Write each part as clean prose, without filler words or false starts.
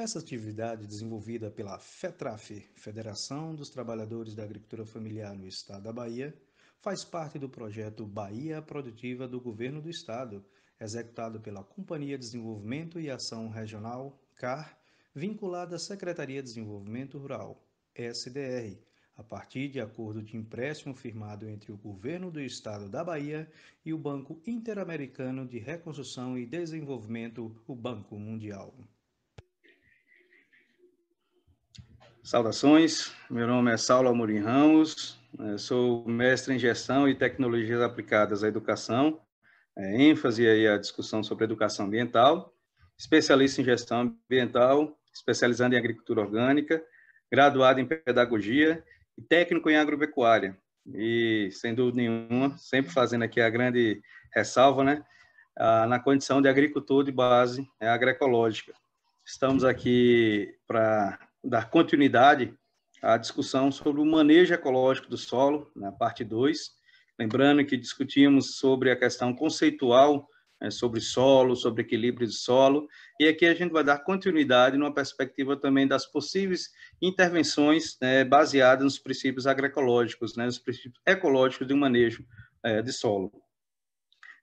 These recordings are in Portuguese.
Essa atividade, desenvolvida pela FETRAF, Federação dos Trabalhadores da Agricultura Familiar no Estado da Bahia, faz parte do projeto Bahia Produtiva do Governo do Estado, executado pela Companhia de Desenvolvimento e Ação Regional, CAR, vinculada à Secretaria de Desenvolvimento Rural, SDR, a partir de acordo de empréstimo firmado entre o Governo do Estado da Bahia e o Banco Interamericano de Reconstrução e Desenvolvimento, o Banco Mundial. Saudações, meu nome é Saulo Amorim Ramos, sou mestre em Gestão e Tecnologias Aplicadas à Educação, ênfase aí à discussão sobre educação ambiental, especialista em Gestão Ambiental, especializando em Agricultura Orgânica, graduado em Pedagogia e técnico em Agropecuária. E, sem dúvida nenhuma, sempre fazendo aqui a grande ressalva, né, na condição de agricultor de base agroecológica. Estamos aqui para dar continuidade à discussão sobre o manejo ecológico do solo, na parte 2. Lembrando que discutimos sobre a questão conceitual, sobre solo, sobre equilíbrio de solo, e aqui a gente vai dar continuidade numa perspectiva também das possíveis intervenções baseadas nos princípios agroecológicos, nos princípios ecológicos de um manejo de solo.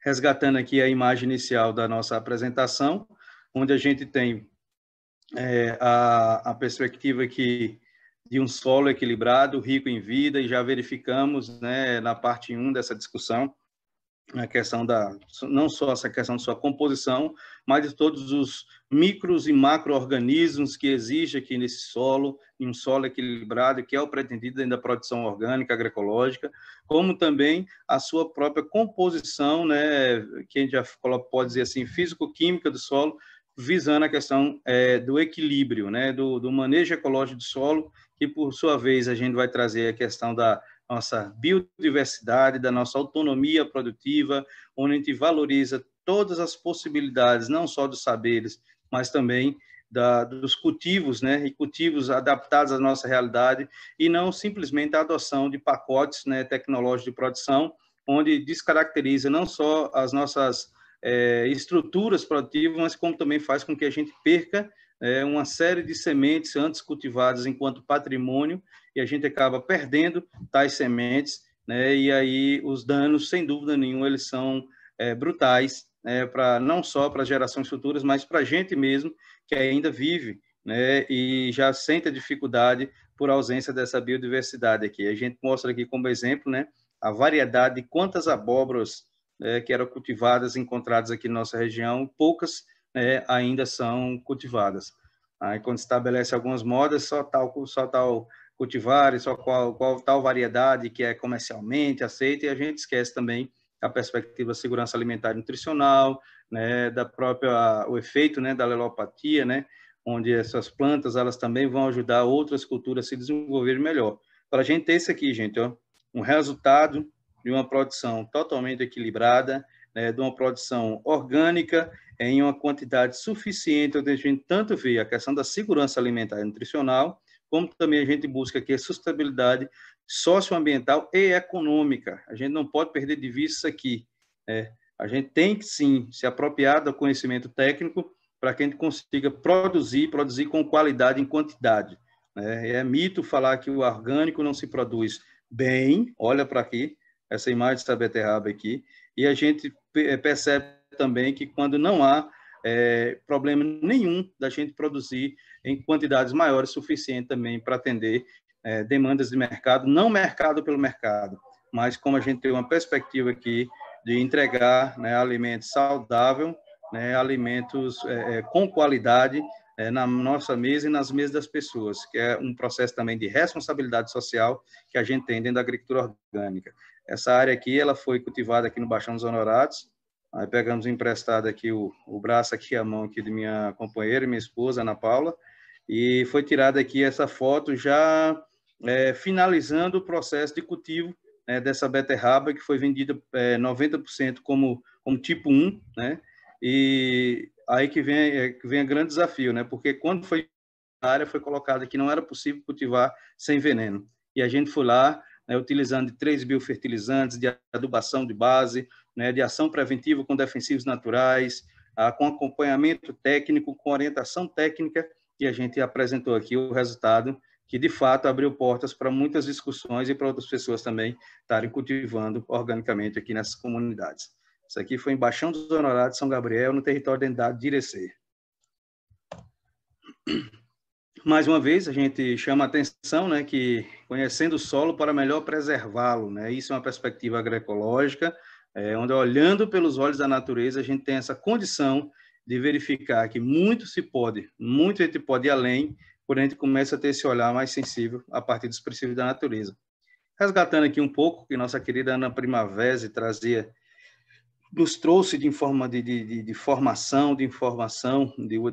Resgatando aqui a imagem inicial da nossa apresentação, onde a gente tem a perspectiva aqui de um solo equilibrado, rico em vida, e já verificamos, na parte 1 dessa discussão, a questão não só essa questão de sua composição, mas de todos os micros e macro-organismos que existem aqui nesse solo, em um solo equilibrado, que é o pretendido dentro da produção orgânica, agroecológica, como também a sua própria composição, que a gente já pode dizer assim, físico-química do solo, visando a questão do equilíbrio, do manejo ecológico do solo, que, por sua vez, a gente vai trazer a questão da nossa biodiversidade, da nossa autonomia produtiva, onde a gente valoriza todas as possibilidades, não só dos saberes, mas também dos cultivos, e cultivos adaptados à nossa realidade, e não simplesmente a adoção de pacotes tecnológicos de produção, onde descaracteriza não só as nossas estruturas produtivas, mas como também faz com que a gente perca uma série de sementes antes cultivadas enquanto patrimônio, e a gente acaba perdendo tais sementes, e aí os danos, sem dúvida nenhuma, eles são brutais, não só para gerações futuras, mas para a gente mesmo, que ainda vive, e já sente a dificuldade por ausência dessa biodiversidade aqui. A gente mostra aqui como exemplo, a variedade de quantas abóboras que eram cultivadas, encontradas aqui na nossa região, poucas ainda são cultivadas. Aí, quando estabelece algumas modas, só tal cultivar, e só qual tal variedade que é comercialmente aceita, e a gente esquece também a perspectiva da segurança alimentar e nutricional, o efeito da alelopatia, onde essas plantas elas também vão ajudar outras culturas a se desenvolverem melhor. Para a gente ter isso aqui, gente, um resultado de uma produção totalmente equilibrada, de uma produção orgânica, em uma quantidade suficiente, onde a gente tanto vê a questão da segurança alimentar e nutricional, como também a gente busca aqui a sustentabilidade socioambiental e econômica. A gente não pode perder de vista isso aqui. A gente tem que, sim, se apropriar do conhecimento técnico para que a gente consiga produzir com qualidade e em quantidade. É mito falar que o orgânico não se produz bem. Olha para aqui, essa imagem da beterraba aqui, e a gente percebe também que quando não há problema nenhum da gente produzir em quantidades maiores, suficiente também para atender demandas de mercado, não mercado pelo mercado, mas como a gente tem uma perspectiva aqui de entregar alimentos saudáveis, alimentos com qualidade na nossa mesa e nas mesas das pessoas, que é um processo também de responsabilidade social que a gente tem dentro da agricultura orgânica. Essa área aqui, ela foi cultivada aqui no Baixão dos Honorados. Aí pegamos emprestado aqui o braço aqui, a mão aqui de minha companheira, minha esposa, Ana Paula, e foi tirada aqui essa foto já finalizando o processo de cultivo dessa beterraba, que foi vendida 90% como tipo 1, e aí que vem o grande desafio, porque quando foi a área foi colocada que não era possível cultivar sem veneno, e a gente foi lá, utilizando 3 biofertilizantes, de adubação de base, de ação preventiva com defensivos naturais, com acompanhamento técnico, com orientação técnica, e a gente apresentou aqui o resultado que, de fato, abriu portas para muitas discussões e para outras pessoas também estarem cultivando organicamente aqui nessas comunidades. Isso aqui foi em Baixão dos Honorados, São Gabriel, no território da unidade de Irecê. Mais uma vez, a gente chama a atenção, né, que conhecendo o solo para melhor preservá-lo, né, isso é uma perspectiva agroecológica, onde, olhando pelos olhos da natureza, a gente tem essa condição de verificar que muito a gente pode ir além, quando a gente começa a ter esse olhar mais sensível a partir dos princípios da natureza. Resgatando aqui um pouco, que nossa querida Ana Primavera trazia, nos trouxe de formação,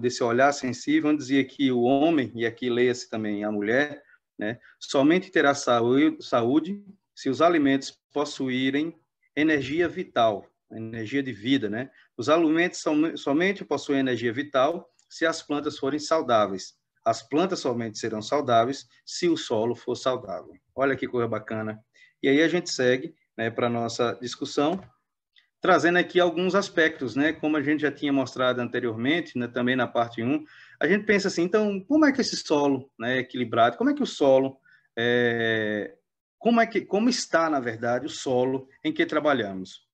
desse olhar sensível, onde dizia que o homem, e aqui leia-se também a mulher, né, somente terá saúde se os alimentos possuírem energia vital, energia de vida, né? Os alimentos somente possuem energia vital se as plantas forem saudáveis. As plantas somente serão saudáveis se o solo for saudável. Olha que coisa bacana. E aí a gente segue, né, para a nossa discussão, trazendo aqui alguns aspectos, né? Como a gente já tinha mostrado anteriormente, né, também na parte 1, a gente pensa assim, então, como é que esse solo, né, é equilibrado? Como é que o solo, como está, na verdade, o solo em que trabalhamos?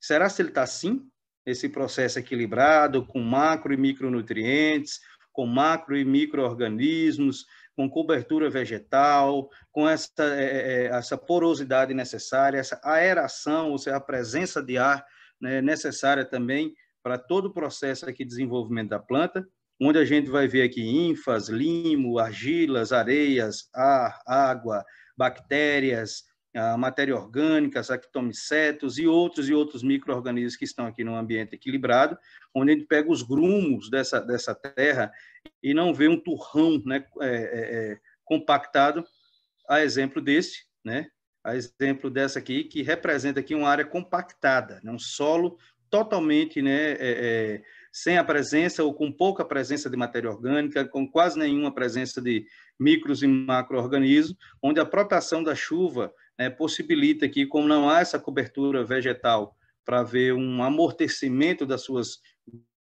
Será se ele está assim, esse processo equilibrado, com macro e micronutrientes, com macro e micro-organismos, com cobertura vegetal, com essa porosidade necessária, essa aeração, ou seja, a presença de ar, né, necessária também para todo o processo aqui de desenvolvimento da planta, onde a gente vai ver aqui ínfas, limo, argilas, areias, ar, água, bactérias, a matéria orgânica, actomicetos e outros micro-organismos que estão aqui no ambiente equilibrado, onde a gente pega os grumos dessa terra e não vê um turrão, né, compactado, a exemplo desse, né, a exemplo dessa aqui, que representa aqui uma área compactada, né, um solo totalmente, né, sem a presença ou com pouca presença de matéria orgânica, com quase nenhuma presença de micros e macro-organismos, onde a própria ação da chuva, né, possibilita aqui, como não há essa cobertura vegetal para ver um amortecimento das suas,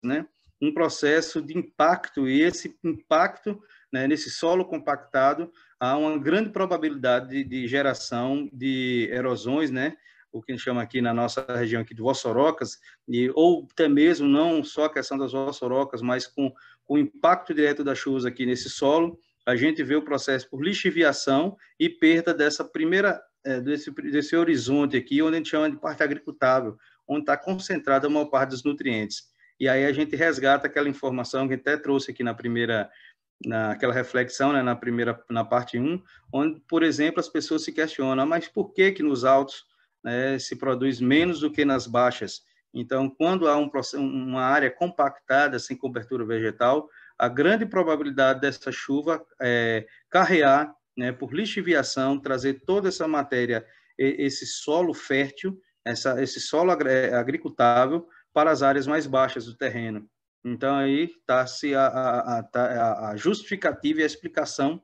né, um processo de impacto, e esse impacto, né, nesse solo compactado, há uma grande probabilidade de geração de erosões, né, o que a gente chama aqui na nossa região aqui de vossorocas, ou até mesmo não só a questão das vossorocas, mas com o impacto direto das chuvas aqui nesse solo, a gente vê o processo por lixiviação e perda dessa primeira, desse horizonte aqui, onde a gente chama de parte agricultável, onde está concentrada a maior parte dos nutrientes. E aí a gente resgata aquela informação que até trouxe aqui naquela reflexão, né, na parte 1, onde, por exemplo, as pessoas se questionam, mas por que nos altos, né, se produz menos do que nas baixas? Então, quando há uma área compactada, sem cobertura vegetal, a grande probabilidade dessa chuva carrear, né, por lixiviação, trazer toda essa matéria, esse solo fértil, esse solo agricultável, para as áreas mais baixas do terreno. Então, aí está-se a justificativa e a explicação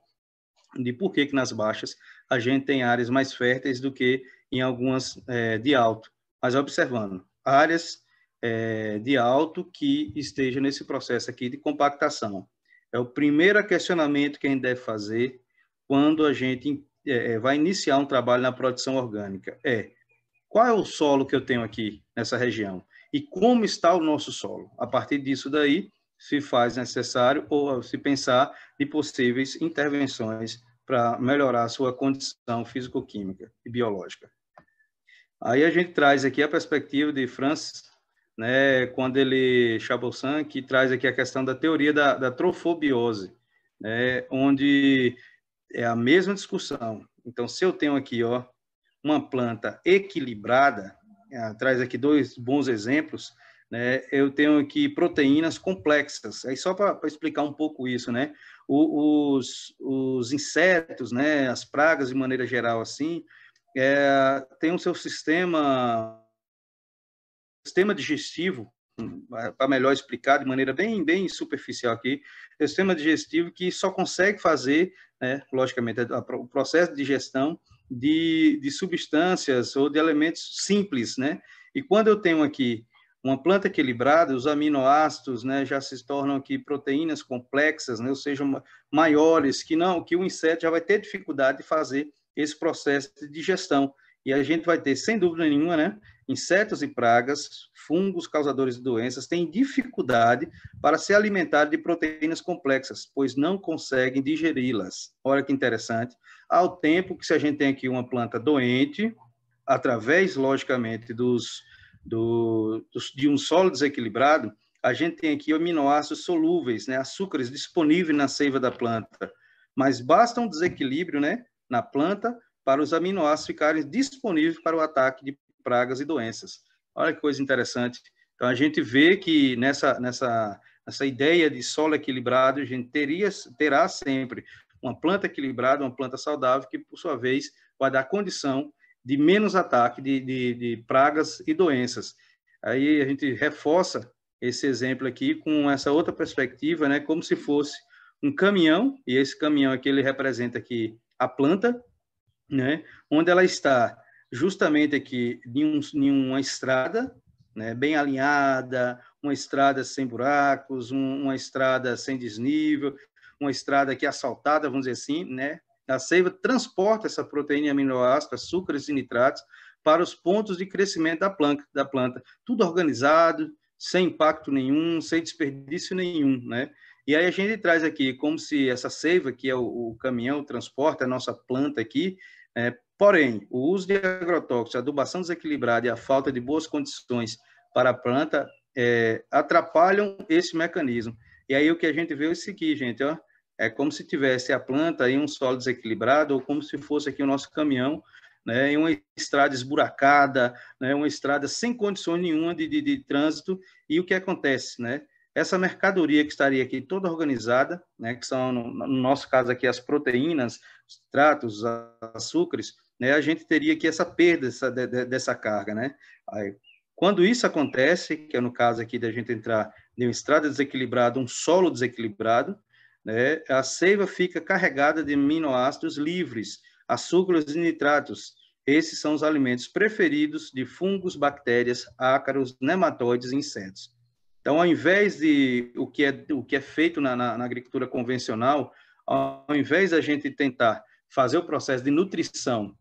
de por que nas baixas a gente tem áreas mais férteis do que em algumas de alto. Mas observando, áreas de alto que estejam nesse processo aqui de compactação. É o primeiro questionamento que a gente deve fazer quando a gente vai iniciar um trabalho na produção orgânica. Qual é o solo que eu tenho aqui nessa região? E como está o nosso solo? A partir disso daí, se faz necessário ou se pensar em possíveis intervenções para melhorar a sua condição físico-química e biológica. Aí a gente traz aqui a perspectiva de Francis, né, quando Chaboissin, que traz aqui a questão da teoria da trofobiose, né, onde é a mesma discussão. Então, se eu tenho aqui, uma planta equilibrada, traz aqui 2 bons exemplos, né? Eu tenho aqui proteínas complexas, aí só para explicar um pouco isso, né? Os insetos, né? As pragas de maneira geral, assim, tem o seu sistema digestivo, para melhor explicar de maneira bem superficial aqui, é o sistema digestivo que só consegue fazer, né, logicamente, o processo de digestão de substâncias ou de elementos simples, né? E quando eu tenho aqui Uma planta equilibrada, os aminoácidos, né, já se tornam aqui proteínas complexas, né, ou seja, maiores, que o inseto já vai ter dificuldade de fazer esse processo de digestão. E a gente vai ter, sem dúvida nenhuma, né, insetos e pragas, fungos causadores de doenças, têm dificuldade para se alimentar de proteínas complexas, pois não conseguem digeri-las. Olha que interessante. Ao tempo que, se a gente tem aqui uma planta doente, através, logicamente, de um solo desequilibrado, a gente tem aqui aminoácidos solúveis, né, açúcares disponíveis na seiva da planta, mas basta um desequilíbrio, né, na planta para os aminoácidos ficarem disponíveis para o ataque de pragas e doenças. Olha que coisa interessante. Então, a gente vê que nessa ideia de solo equilibrado, a gente terá sempre uma planta equilibrada, uma planta saudável, que, por sua vez, vai dar condição de menos ataque de pragas e doenças. Aí a gente reforça esse exemplo aqui com essa outra perspectiva, né, como se fosse um caminhão, e esse caminhão aqui ele representa aqui a planta, né, onde ela está justamente aqui em uma estrada, né, bem alinhada, uma estrada sem buracos, uma estrada sem desnível, uma estrada aqui asfaltada, vamos dizer assim, né? A seiva transporta essa proteína e aminoácidos, açúcares e nitratos para os pontos de crescimento da planta. Tudo organizado, sem impacto nenhum, sem desperdício nenhum, né? E aí a gente traz aqui como se essa seiva, que é o caminhão, transporta a nossa planta aqui, porém, o uso de agrotóxicos, a adubação desequilibrada e a falta de boas condições para a planta atrapalham esse mecanismo. E aí o que a gente vê é isso aqui, gente, ó, é como se tivesse a planta em um solo desequilibrado, ou como se fosse aqui o nosso caminhão, né, em uma estrada esburacada, né, uma estrada sem condições nenhuma de trânsito. E o que acontece, né? Essa mercadoria que estaria aqui toda organizada, né, que são, no nosso caso aqui, as proteínas, os nitratos, os açúcares, né, a gente teria aqui essa perda dessa carga, né? Aí, quando isso acontece, que é no caso aqui da gente entrar em uma estrada desequilibrada, um solo desequilibrado, né, a seiva fica carregada de aminoácidos livres, açúcares e nitratos. Esses são os alimentos preferidos de fungos, bactérias, ácaros, nematóides e insetos. Então, ao invés de o que é feito na agricultura convencional, ao invés da gente tentar fazer o processo de nutrição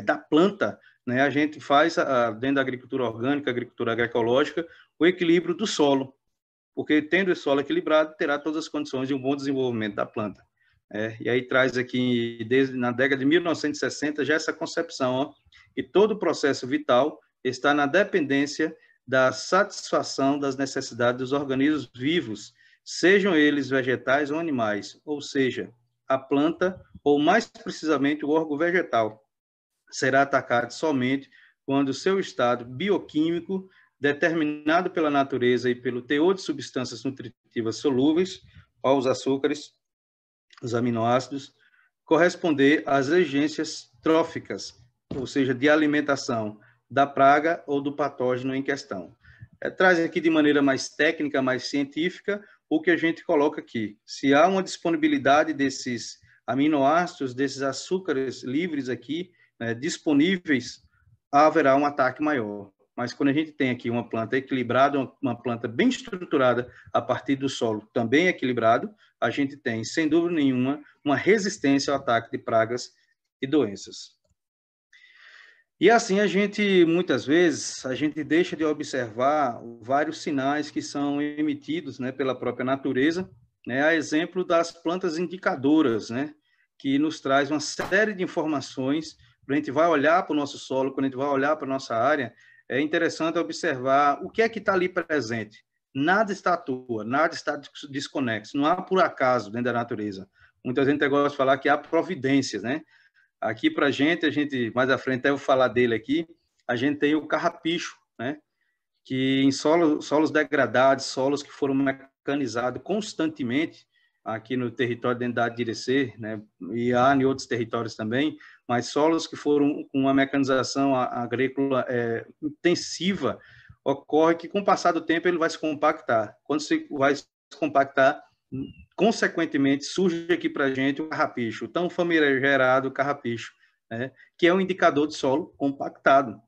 da planta, né, a gente faz, dentro da agricultura orgânica, agricultura agroecológica, o equilíbrio do solo, porque tendo esse solo equilibrado, terá todas as condições de um bom desenvolvimento da planta. E aí traz aqui, desde na década de 1960, já essa concepção, ó, que todo o processo vital está na dependência da satisfação das necessidades dos organismos vivos, sejam eles vegetais ou animais, ou seja, a planta, ou mais precisamente o órgão vegetal, será atacado somente quando o seu estado bioquímico, determinado pela natureza e pelo teor de substâncias nutritivas solúveis, aos açúcares, os aminoácidos, corresponder às exigências tróficas, ou seja, de alimentação da praga ou do patógeno em questão. Traz aqui de maneira mais técnica, mais científica, o que a gente coloca aqui. Se há uma disponibilidade desses aminoácidos, desses açúcares livres aqui, disponíveis, haverá um ataque maior. Mas quando a gente tem aqui uma planta equilibrada, uma planta bem estruturada a partir do solo também equilibrado, a gente tem, sem dúvida nenhuma, uma resistência ao ataque de pragas e doenças. E assim muitas vezes, a gente deixa de observar vários sinais que são emitidos, né, pela própria natureza, né, a exemplo das plantas indicadoras, né, que nos traz uma série de informações. Quando a gente vai olhar para o nosso solo, quando a gente vai olhar para a nossa área, é interessante observar o que é que está ali presente. Nada está à toa, nada está desconexo, não há por acaso dentro da natureza. Muita gente gosta de falar que há providências, né? Aqui para a gente, mais à frente, eu vou falar dele aqui, a gente tem o carrapicho, né? Que em solos degradados, solos que foram mecanizados constantemente, aqui no território dentro da Irecê, né? E há em outros territórios também, mas solos que foram com uma mecanização agrícola intensiva, ocorre que, com o passar do tempo, ele vai se compactar. Quando se vai se compactar, consequentemente, surge aqui para a gente o carrapicho, o tão famigerado carrapicho, né, que é um indicador de solo compactado.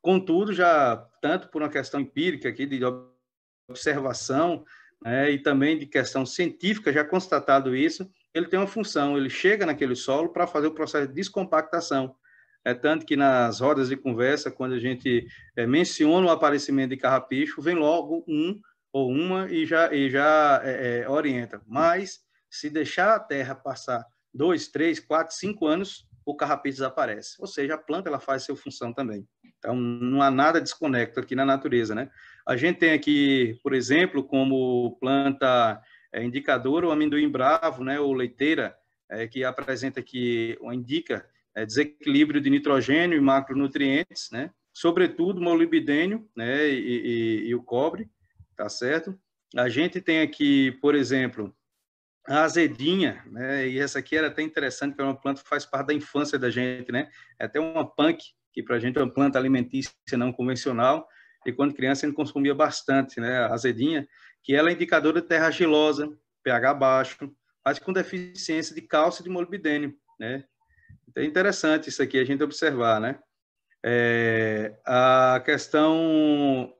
Contudo, já tanto por uma questão empírica aqui de observação, né, e também de questão científica, já constatado isso, ele tem uma função, ele chega naquele solo para fazer o processo de descompactação. É tanto que nas rodas de conversa, quando a gente menciona o aparecimento de carrapicho, vem logo um ou uma e já orienta. Mas, se deixar a terra passar 2, 3, 4, 5 anos, o carrapicho desaparece. Ou seja, a planta ela faz sua função também. Então, não há nada desconecto aqui na natureza, né? A gente tem aqui, por exemplo, como planta indicadora, o amendoim bravo, né, ou leiteira, que apresenta aqui, ou indica desequilíbrio de nitrogênio e macronutrientes, né? Sobretudo molibdênio, né, e o cobre, tá certo? A gente tem aqui, por exemplo, a azedinha, né? E essa aqui era até interessante, porque é uma planta que faz parte da infância da gente, né? É até uma punk, que para a gente é uma planta alimentícia não convencional, e quando criança a gente consumia bastante, né? A azedinha, que ela é indicadora de terra argilosa, pH baixo, mas com deficiência de cálcio e de molibdênio, né? Então é interessante isso aqui a gente observar, né? A questão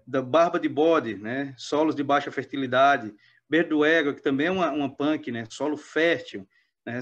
da barba de bode, né? Solos de baixa fertilidade, berduega, que também é uma punk, né? Solo fértil, né?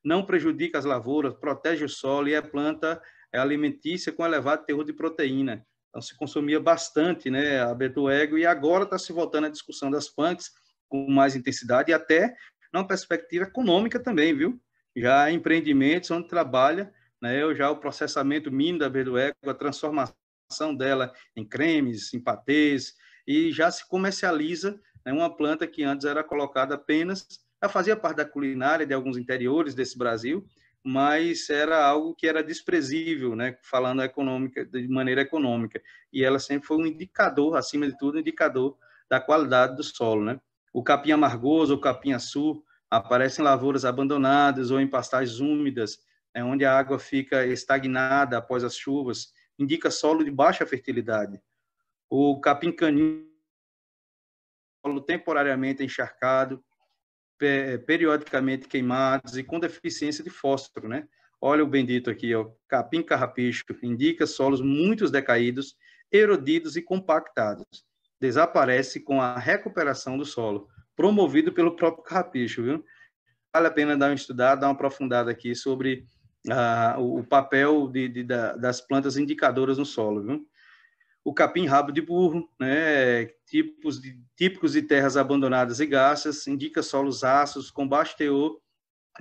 Não prejudica as lavouras, protege o solo e a planta é alimentícia com elevado teor de proteína. Então se consumia bastante, né? A berduega, e agora está se voltando à discussão das punks com mais intensidade e até numa perspectiva econômica também, viu? Já empreendimentos onde trabalha, né? Já o processamento mínimo da berduega, a transformação dela em cremes, em patês, e já se comercializa, né, uma planta que antes era colocada apenas, já fazia parte da culinária de alguns interiores desse Brasil, mas era algo que era desprezível, né, falando econômica, de maneira econômica, e ela sempre foi um indicador, acima de tudo, um indicador da qualidade do solo, né? O capim amargoso, o capim-açu, aparecem em lavouras abandonadas ou em pastagens úmidas, onde a água fica estagnada após as chuvas, indica solo de baixa fertilidade. O capim-canino, solo temporariamente encharcado, periodicamente queimados e com deficiência de fósforo, né? Olha o bendito aqui, ó, capim-carrapicho, indica solos muito decaídos, erodidos e compactados. Desaparece com a recuperação do solo, promovido pelo próprio carrapicho, viu? Vale a pena dar uma estudada, dar uma aprofundada aqui sobre o papel das plantas indicadoras no solo, viu? O capim-rabo de burro, né, típicos de terras abandonadas e gastas, indica solos ácidos com baixo teor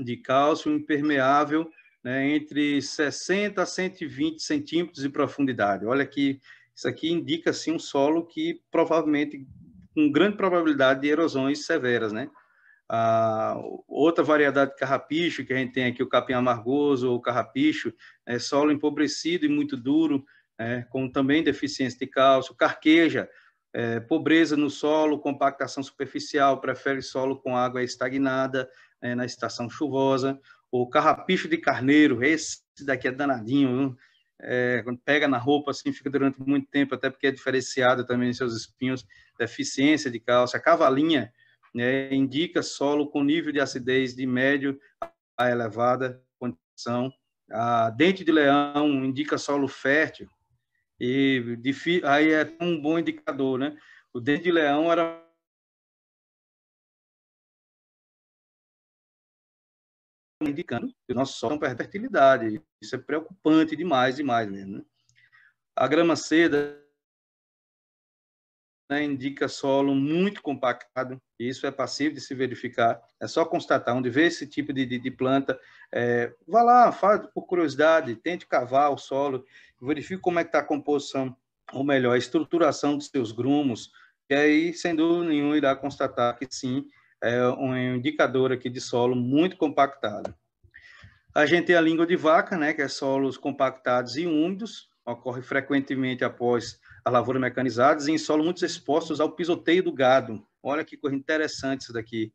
de cálcio, impermeável, né, entre 60 a 120 centímetros de profundidade. Olha que isso aqui indica assim, um solo que provavelmente, com grande probabilidade de erosões severas, né? Outra variedade de carrapicho que a gente tem aqui, o capim amargoso ou carrapicho, solo empobrecido e muito duro, com também deficiência de cálcio, carqueja, pobreza no solo, compactação superficial, prefere solo com água estagnada na estação chuvosa. O carrapicho de carneiro, esse daqui é danadinho, quando pega na roupa assim, fica durante muito tempo, até porque é diferenciado também em seus espinhos, deficiência de cálcio. A cavalinha, indica solo com nível de acidez de médio a elevada condição. A dente de leão indica solo fértil, e aí é um bom indicador, né? O dente de leão era indicando que o nosso solo tem fertilidade. Isso é preocupante demais mesmo, né? A grama seda, né, indica solo muito compactado, e isso é passível de se verificar. É só constatar, onde vê esse tipo de planta, vá lá, faz por curiosidade, tente cavar o solo, verifique como é que está a composição, ou melhor, a estruturação dos seus grumos, e aí, sem dúvida nenhuma, irá constatar que sim, é um indicador aqui de solo muito compactado. A gente tem a língua de vaca, né, que é solos compactados e úmidos, ocorre frequentemente após a lavoura mecanizada e em solos muito expostos ao pisoteio do gado. Olha que coisa interessante isso daqui,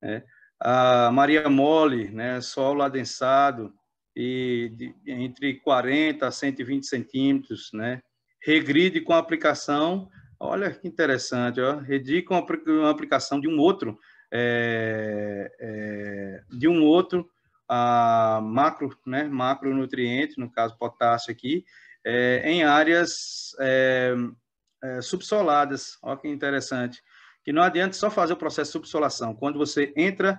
né? A Maria Mole, né, solo adensado e entre 40 a 120 centímetros, né? Regride com a aplicação, olha que interessante, ó, regride com a aplicação de um outro macronutriente, no caso potássio aqui, em áreas subsoladas. Olha que interessante. Que não adianta só fazer o processo de subsolação. Quando você entra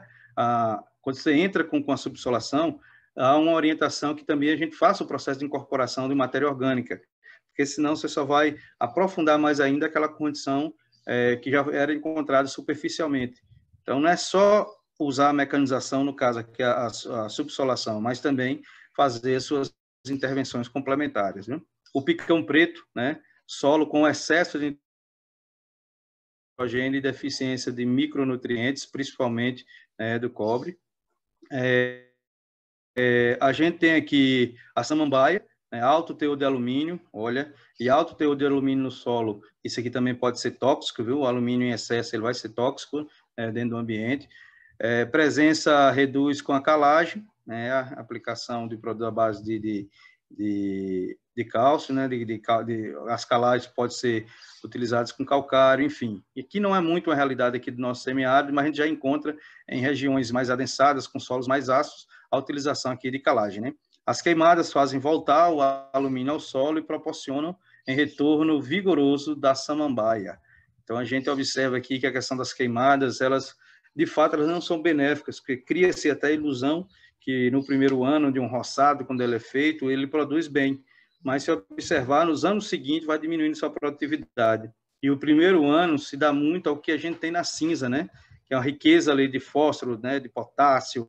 com a subsolação, há uma orientação que também a gente faça o processo de incorporação de matéria orgânica, porque senão você só vai aprofundar mais ainda aquela condição que já era encontrada superficialmente. Então, não é só usar a mecanização, no caso aqui, a subsolação, mas também fazer suas intervenções complementares, né? O picão preto, né? Solo com excesso de nitrogênio e deficiência de micronutrientes, principalmente do cobre. A gente tem aqui a samambaia, alto teor de alumínio, olha, e alto teor de alumínio no solo, isso aqui também pode ser tóxico, viu? O alumínio em excesso ele vai ser tóxico dentro do ambiente. Presença reduz com a calagem, né? A aplicação de produto à base de cálcio, né? As calagens podem ser utilizadas com calcário, enfim. E aqui não é muito uma realidade aqui do nosso semiárido, mas a gente já encontra em regiões mais adensadas, com solos mais ácidos, a utilização aqui de calagem, né? As queimadas fazem voltar o alumínio ao solo e proporcionam em retorno vigoroso da samambaia. Então, a gente observa aqui que a questão das queimadas, elas, de fato, elas não são benéficas, porque cria-se até a ilusão que no primeiro ano de um roçado, quando ele é feito, ele produz bem. Mas, se observar, nos anos seguintes, vai diminuindo sua produtividade. E o primeiro ano se dá muito ao que a gente tem na cinza, né? Que é uma riqueza ali de fósforo, né? De potássio,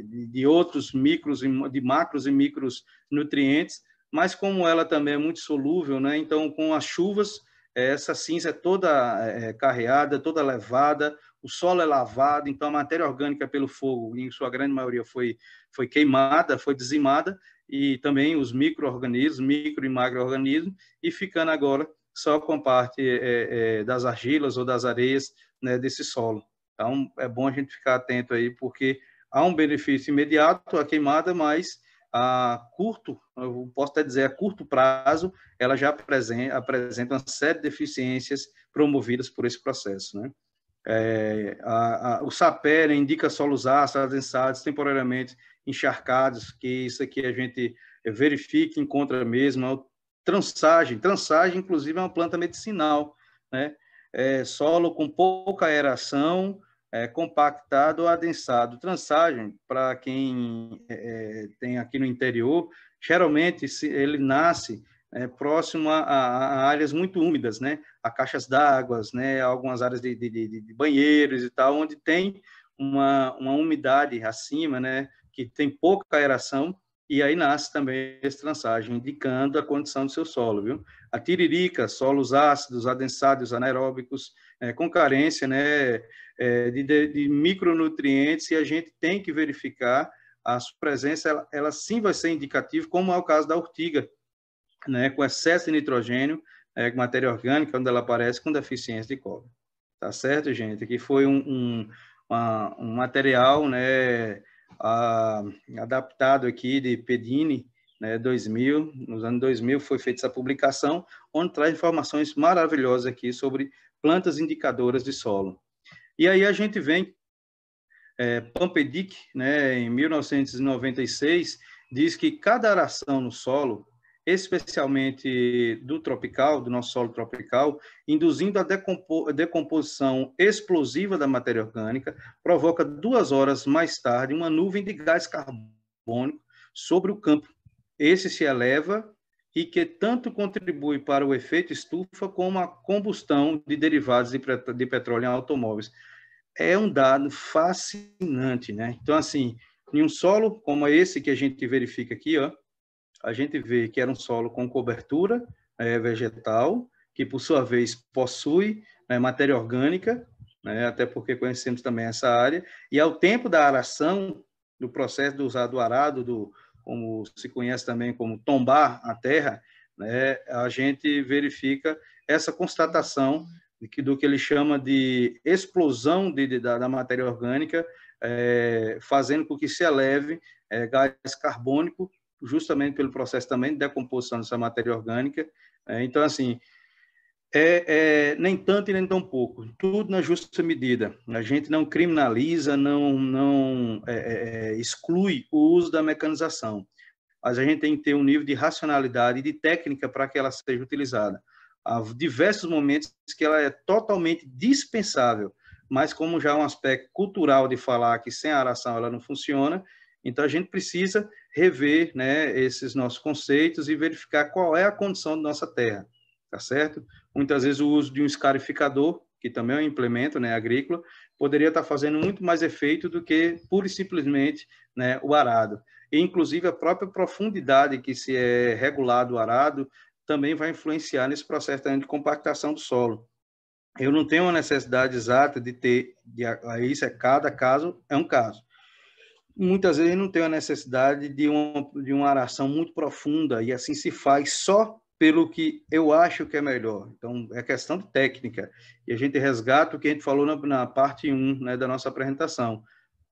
de outros micros, de macros e micros nutrientes, mas como ela também é muito solúvel, né? Então, com as chuvas, essa cinza é toda carreada, toda levada, o solo é lavado, então a matéria orgânica pelo fogo, em sua grande maioria, foi queimada, foi dizimada, e também os micro-organismos, micro e macro-organismos, e ficando agora só com parte das argilas ou das areias, né, desse solo. Então, é bom a gente ficar atento aí, porque há um benefício imediato, a queimada, mas a curto, eu posso até dizer, a curto prazo, ela já apresenta uma série de deficiências promovidas por esse processo, né? O sapé, né, indica solos ácidos, adensados, temporariamente encharcados, que isso aqui a gente verifica, encontra mesmo. Trançagem, inclusive, é uma planta medicinal, né? Solo com pouca aeração, compactado ou adensado. Trançagem, para quem tem aqui no interior, geralmente ele nasce próximo a áreas muito úmidas, né? A caixas d'água, né? Algumas áreas de banheiros e tal, onde tem uma umidade acima, né? Que tem pouca aeração, e aí nasce também essa trançagem, indicando a condição do seu solo, viu? A tiririca, solos ácidos, adensados, anaeróbicos, com carência, né? De micronutrientes, e a gente tem que verificar a sua presença, ela sim vai ser indicativa, como é o caso da urtiga, né, com excesso de nitrogênio, matéria orgânica, onde ela aparece com deficiência de cobre. Tá certo, gente? Aqui foi um material, né, adaptado aqui de Pedini, né, 2000, nos anos 2000 foi feita essa publicação, onde traz informações maravilhosas aqui sobre plantas indicadoras de solo. E aí a gente vem, Pampedic, né, em 1996, diz que cada aração no solo, especialmente do tropical, do nosso solo tropical, induzindo a decomposição explosiva da matéria orgânica, provoca 2 horas mais tarde uma nuvem de gás carbônico sobre o campo. Esse se eleva e que tanto contribui para o efeito estufa como a combustão de derivados de petróleo em automóveis. É um dado fascinante, né? Então, assim, em um solo como esse que a gente verifica aqui, ó, a gente vê que era um solo com cobertura vegetal, que, por sua vez, possui matéria orgânica, né, até porque conhecemos também essa área, e ao tempo da aração, do processo do arado, como se conhece também como tombar a terra, né, a gente verifica essa constatação do que ele chama de explosão da matéria orgânica, fazendo com que se eleve gás carbônico, justamente pelo processo também de decomposição dessa matéria orgânica. Então, assim, nem tanto e nem tão pouco, tudo na justa medida. A gente não criminaliza, não exclui o uso da mecanização, mas a gente tem que ter um nível de racionalidade e de técnica para que ela seja utilizada. Há diversos momentos que ela é totalmente dispensável, mas como já é um aspecto cultural de falar que sem aração ela não funciona, então a gente precisa rever, né, esses nossos conceitos e verificar qual é a condição da nossa terra, tá certo? Muitas vezes o uso de um escarificador, que também é um implemento, né, agrícola, poderia estar fazendo muito mais efeito do que pura e simplesmente, né, o arado. E, inclusive, a própria profundidade que se é regulado o arado também vai influenciar nesse processo de compactação do solo. Eu não tenho uma necessidade exata de ter, isso é cada caso, é um caso. Muitas vezes não tem a necessidade de uma aração muito profunda, e assim se faz só pelo que eu acho que é melhor. Então, é questão de técnica. E a gente resgata o que a gente falou na parte 1, né, da nossa apresentação.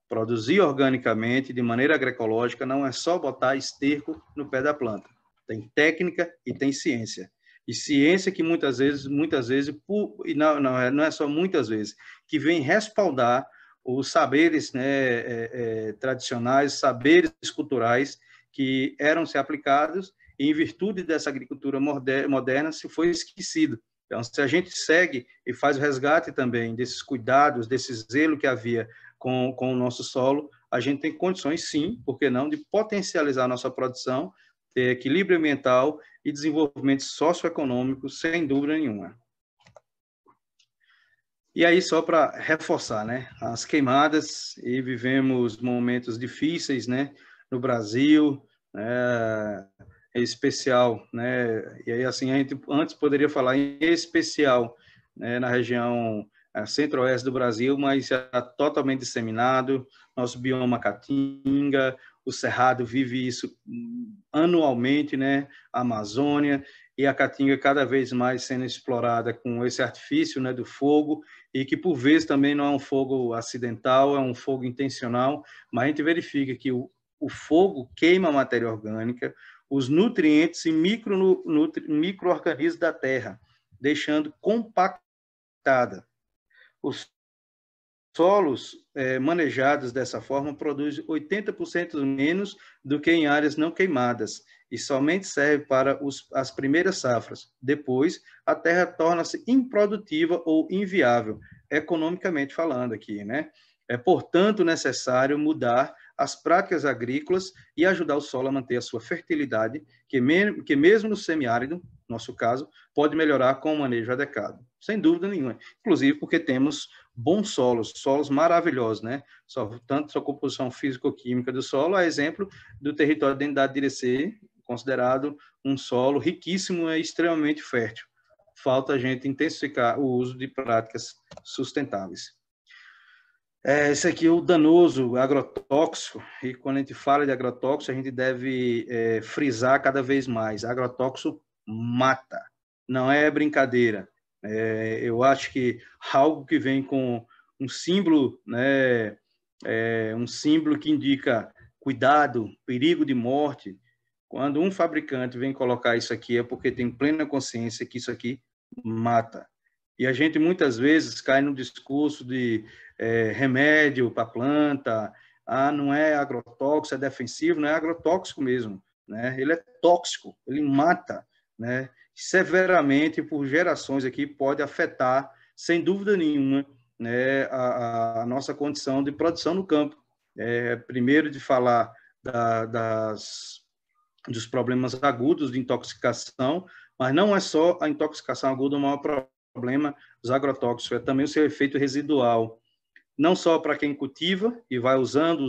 Produzir organicamente, de maneira agroecológica, não é só botar esterco no pé da planta. Tem técnica e tem ciência. E ciência que muitas vezes e não é só muitas vezes, que vem respaldar os saberes, né, tradicionais, saberes culturais que eram ser aplicados e, em virtude dessa agricultura moderna, se foi esquecido. Então, se a gente segue e faz o resgate também desses cuidados, desse zelo que havia com o nosso solo, a gente tem condições, sim, por que não, de potencializar a nossa produção, ter equilíbrio ambiental e desenvolvimento socioeconômico, sem dúvida nenhuma. E aí, só para reforçar, né, as queimadas, e vivemos momentos difíceis, né, no Brasil, em especial, né, e aí, assim, a gente antes poderia falar em especial, né, na região centro-oeste do Brasil, mas já totalmente disseminado, nosso bioma caatinga, o Cerrado vive isso anualmente, né, a Amazônia, e a caatinga cada vez mais sendo explorada com esse artifício, né, do fogo, e que por vezes também não é um fogo acidental, é um fogo intencional, mas a gente verifica que o fogo queima a matéria orgânica, os nutrientes e micro-organismos da terra, deixando compactada. Os solos manejados dessa forma produzem 80% menos do que em áreas não queimadas, e somente serve para as primeiras safras. Depois, a terra torna-se improdutiva ou inviável, economicamente falando aqui, né? É, portanto, necessário mudar as práticas agrícolas e ajudar o solo a manter a sua fertilidade, que mesmo no semiárido, nosso caso, pode melhorar com o manejo adequado. Sem dúvida nenhuma. Inclusive porque temos bons solos maravilhosos, né? Tanto sua composição físico-química do solo, a exemplo do território da unidade de Irecê, considerado um solo riquíssimo e extremamente fértil. Falta a gente intensificar o uso de práticas sustentáveis. Esse aqui é o danoso agrotóxico, e quando a gente fala de agrotóxico, a gente deve frisar cada vez mais. Agrotóxico mata, não é brincadeira. Eu acho que algo que vem com um símbolo, né, um símbolo que indica cuidado, perigo de morte, quando um fabricante vem colocar isso aqui é porque tem plena consciência que isso aqui mata. E a gente muitas vezes cai no discurso de remédio para planta, não é agrotóxico, é defensivo, não é agrotóxico mesmo, né? Ele é tóxico, ele mata, né? Severamente, por gerações aqui, pode afetar, sem dúvida nenhuma, né, a nossa condição de produção no campo. Primeiro de falar dos problemas agudos de intoxicação, mas não é só a intoxicação aguda o maior problema dos agrotóxicos, é também o seu efeito residual, não só para quem cultiva e vai usando,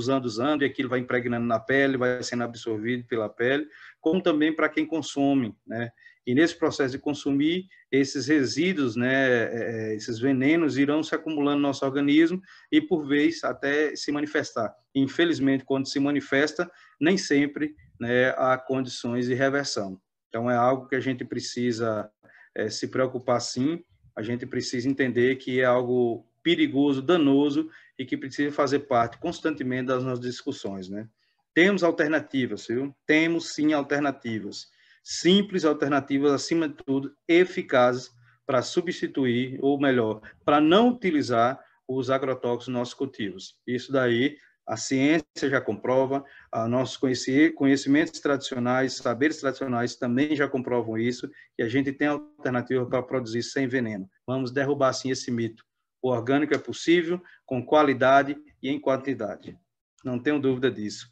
e aquilo vai impregnando na pele, vai sendo absorvido pela pele, como também para quem consome, né? E nesse processo de consumir, esses resíduos, né, esses venenos irão se acumulando no nosso organismo e, por vez, até se manifestar. Infelizmente, quando se manifesta, nem sempre, né, há condições de reversão. Então, é algo que a gente precisa se preocupar, sim. A gente precisa entender que é algo perigoso, danoso e que precisa fazer parte constantemente das nossas discussões, né? Temos alternativas, viu? Temos, sim, alternativas. Simples, alternativas, acima de tudo, eficazes para substituir, ou melhor, para não utilizar os agrotóxicos nos nossos cultivos. Isso daí A ciência já comprova, nossos conhecimentos tradicionais, saberes tradicionais também já comprovam isso, que a gente tem alternativa para produzir sem veneno. Vamos derrubar, sim, esse mito. O orgânico é possível, com qualidade e em quantidade. Não tenho dúvida disso.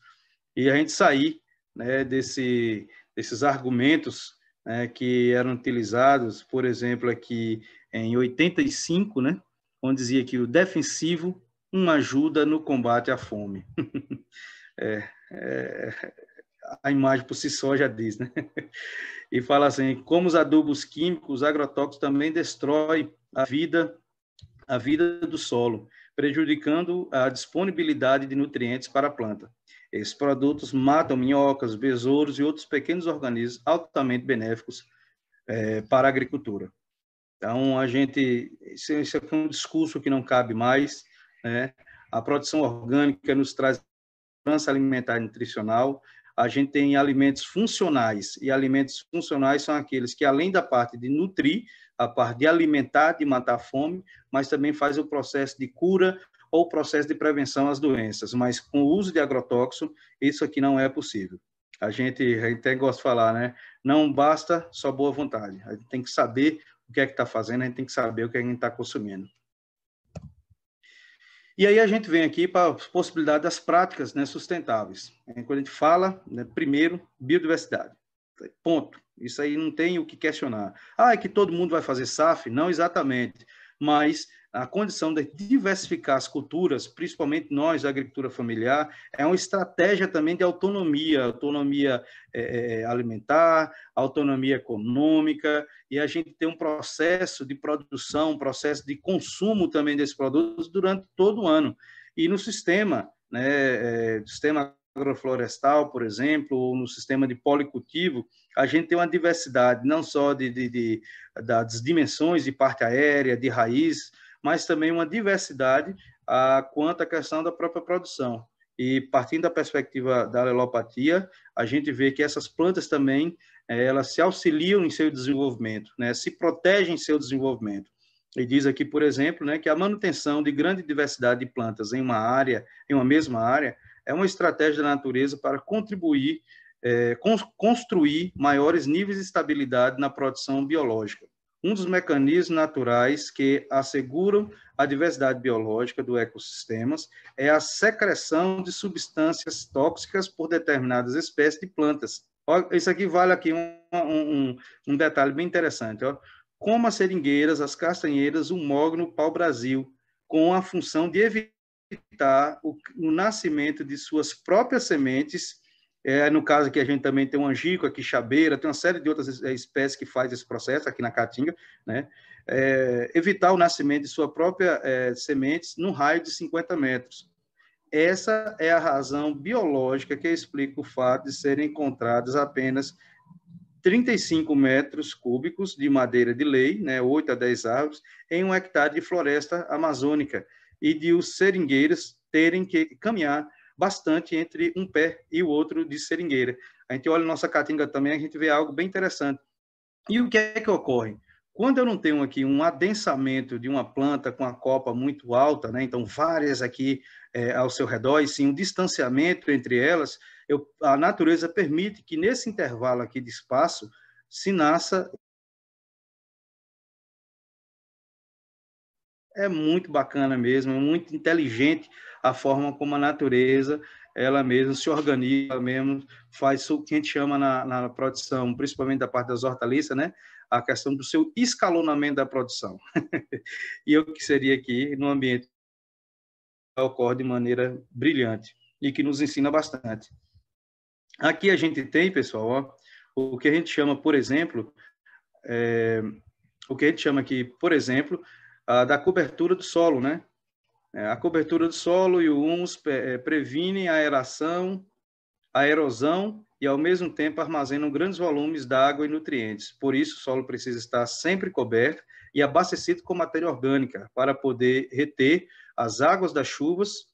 E a gente sair, né, desses argumentos, né, que eram utilizados, por exemplo, aqui em 85, né, onde dizia que o defensivo uma ajuda no combate à fome. A imagem por si só já diz, né? E fala assim, como os adubos químicos, os agrotóxicos também destroem a vida do solo, prejudicando a disponibilidade de nutrientes para a planta. Esses produtos matam minhocas, besouros e outros pequenos organismos altamente benéficos para a agricultura. Então, isso aqui é um discurso que não cabe mais, né? A produção orgânica nos traz segurança alimentar e nutricional. A gente tem alimentos funcionais, e alimentos funcionais são aqueles que, além da parte de nutrir, a parte de alimentar, de matar a fome, mas também faz o processo de cura ou processo de prevenção às doenças. Mas com o uso de agrotóxico, isso aqui não é possível. A gente até gosta de falar, né? Não basta só boa vontade. A gente tem que saber o que é que está fazendo, a gente tem que saber o que a gente está consumindo. E aí a gente vem aqui para a possibilidade das práticas, né, sustentáveis. Quando a gente fala, né, primeiro, biodiversidade. Ponto. Isso aí não tem o que questionar. É que todo mundo vai fazer SAF? Não exatamente. Mas a condição de diversificar as culturas, principalmente nós, da agricultura familiar, é uma estratégia também de autonomia alimentar, autonomia econômica, e a gente tem um processo de produção, um processo de consumo também desses produtos durante todo o ano. E no sistema, né, sistema agroflorestal, por exemplo, ou no sistema de policultivo, a gente tem uma diversidade, não só das dimensões de parte aérea, de raiz, mas também uma diversidade quanto à questão da própria produção. E partindo da perspectiva da alelopatia, a gente vê que essas plantas também, elas se auxiliam em seu desenvolvimento, né, se protegem em seu desenvolvimento. E diz aqui, por exemplo, né, que a manutenção de grande diversidade de plantas em uma mesma área, é uma estratégia da natureza para contribuir, construir maiores níveis de estabilidade na produção biológica. Um dos mecanismos naturais que asseguram a diversidade biológica do ecossistemas é a secreção de substâncias tóxicas por determinadas espécies de plantas. Isso aqui vale aqui um detalhe bem interessante. Ó. Como as seringueiras, as castanheiras, o mogno, o pau-brasil, com a função de evitar o nascimento de suas próprias sementes. No caso aqui, a gente também tem um angico, a quixabeira, tem uma série de outras espécies que faz esse processo aqui na Caatinga, né? Evitar o nascimento de sua própria sementes num raio de 50 metros. Essa é a razão biológica que explica o fato de serem encontradas apenas 35 metros cúbicos de madeira de lei, né, 8 a 10 árvores, em 1 hectare de floresta amazônica, e de os seringueiros terem que caminhar bastante entre um pé e o outro de seringueira. A gente olha a nossa caatinga também, a gente vê algo bem interessante. E o que é que ocorre? Quando eu não tenho aqui um adensamento de uma planta com a copa muito alta, né, então várias aqui ao seu redor, e sim um distanciamento entre elas, a natureza permite que nesse intervalo aqui de espaço se nasça. É muito bacana mesmo, é muito inteligente a forma como a natureza, ela mesma se organiza, ela mesmo faz o que a gente chama na produção, principalmente da parte das hortaliças, né? A questão do seu escalonamento da produção. E o que seria aqui no ambiente ocorre de maneira brilhante e que nos ensina bastante. Aqui a gente tem, pessoal, ó, o que a gente chama, por exemplo, da cobertura do solo, né? A cobertura do solo e o humus previnem a aeração, a erosão e, ao mesmo tempo, armazenam grandes volumes de água e nutrientes. Por isso, o solo precisa estar sempre coberto e abastecido com matéria orgânica para poder reter as águas das chuvas,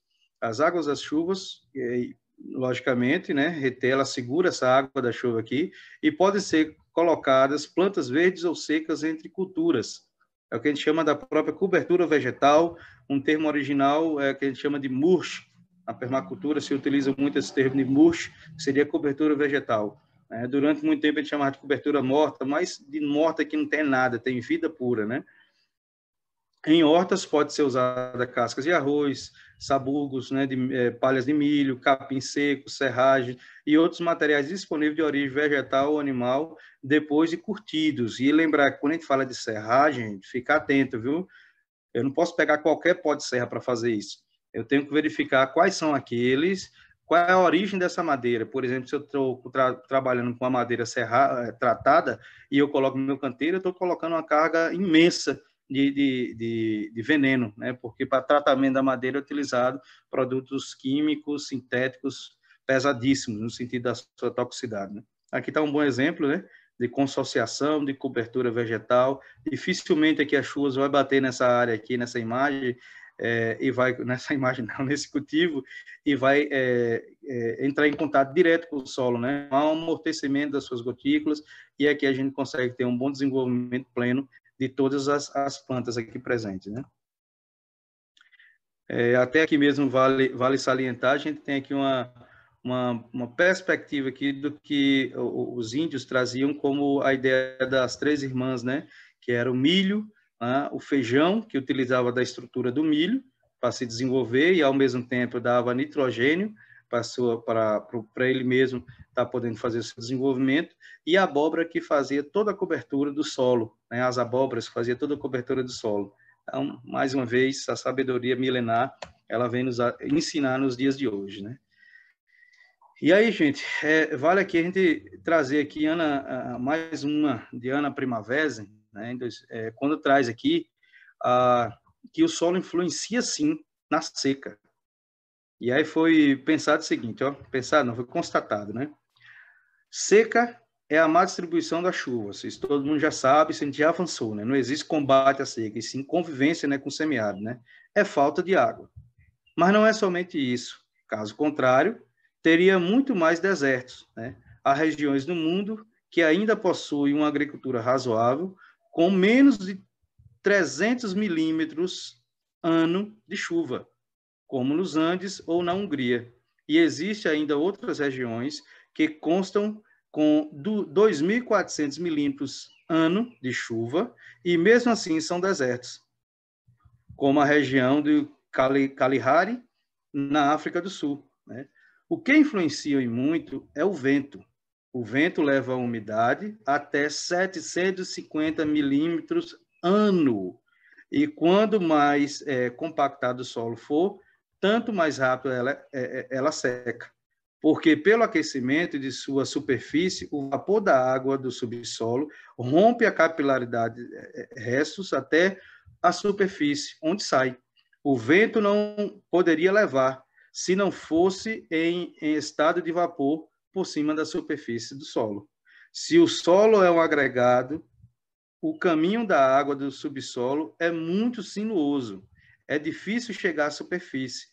logicamente, né? Reter, ela segura essa água da chuva aqui e podem ser colocadas plantas verdes ou secas entre culturas. É o que a gente chama da própria cobertura vegetal, um termo original que a gente chama de mulch, na permacultura se utiliza muito esse termo de mulch, que seria cobertura vegetal. Durante muito tempo a gente chamava de cobertura morta, mas de morta que não tem nada, tem vida pura, né? Em hortas pode ser usada cascas de arroz, sabugos, né, palhas de milho, capim seco, serragem e outros materiais disponíveis de origem vegetal ou animal depois de curtidos. E lembrar que quando a gente fala de serragem, fica atento, viu? Eu não posso pegar qualquer pó de serra para fazer isso. Eu tenho que verificar quais são aqueles, qual é a origem dessa madeira. Por exemplo, se eu estou trabalhando com a madeira tratada e eu coloco no meu canteiro, eu estou colocando uma carga imensa de veneno, né? Porque para tratamento da madeira é utilizado produtos químicos, sintéticos, pesadíssimos, no sentido da sua toxicidade, né? Aqui está um bom exemplo, né? De consociação, de cobertura vegetal. Dificilmente aqui as chuvas vai bater nessa área aqui, nessa imagem, e vai, nessa imagem não, nesse cultivo, e vai entrar em contato direto com o solo, né? Há um amortecimento das suas gotículas, e aqui a gente consegue ter um bom desenvolvimento pleno de todas as plantas aqui presentes, né? Até aqui mesmo vale salientar, a gente tem aqui uma perspectiva aqui do que os índios traziam como a ideia das três irmãs, né? Que era o milho, né? O feijão, que utilizava da estrutura do milho para se desenvolver e, ao mesmo tempo, dava nitrogênio para ele mesmo estar podendo fazer o seu desenvolvimento, e a abóbora, que fazia toda a cobertura do solo, né? As abóboras faziam toda a cobertura do solo. Então, mais uma vez, a sabedoria milenar, ela vem nos ensinar nos dias de hoje, né? E aí, gente, vale aqui a gente trazer aqui mais uma de Ana Primavera, né? Quando traz aqui que o solo influencia, sim, na seca. E aí foi pensado o seguinte, pensado não, foi constatado, né? Seca é a má distribuição das chuvas. Isso todo mundo já sabe, isso a gente já avançou, né? Não existe combate à seca, e sim convivência, né, com o semiárido, né? É falta de água. Mas não é somente isso. Caso contrário, teria muito mais desertos, né? Há regiões no mundo que ainda possuem uma agricultura razoável, com menos de 300 milímetros ano de chuva, como nos Andes ou na Hungria. E existe ainda outras regiões que constam com 2.400 milímetros ano de chuva, e mesmo assim são desertos, como a região do Kalahari, na África do Sul, né? O que influencia em muito é o vento. O vento leva a umidade até 750 milímetros ano. E quanto mais compactado o solo for, tanto mais rápido ela seca. Porque pelo aquecimento de sua superfície, o vapor da água do subsolo rompe a capilaridade restos até a superfície, onde sai. O vento não poderia levar, se não fosse em estado de vapor por cima da superfície do solo. Se o solo é um agregado, o caminho da água do subsolo é muito sinuoso. É difícil chegar à superfície.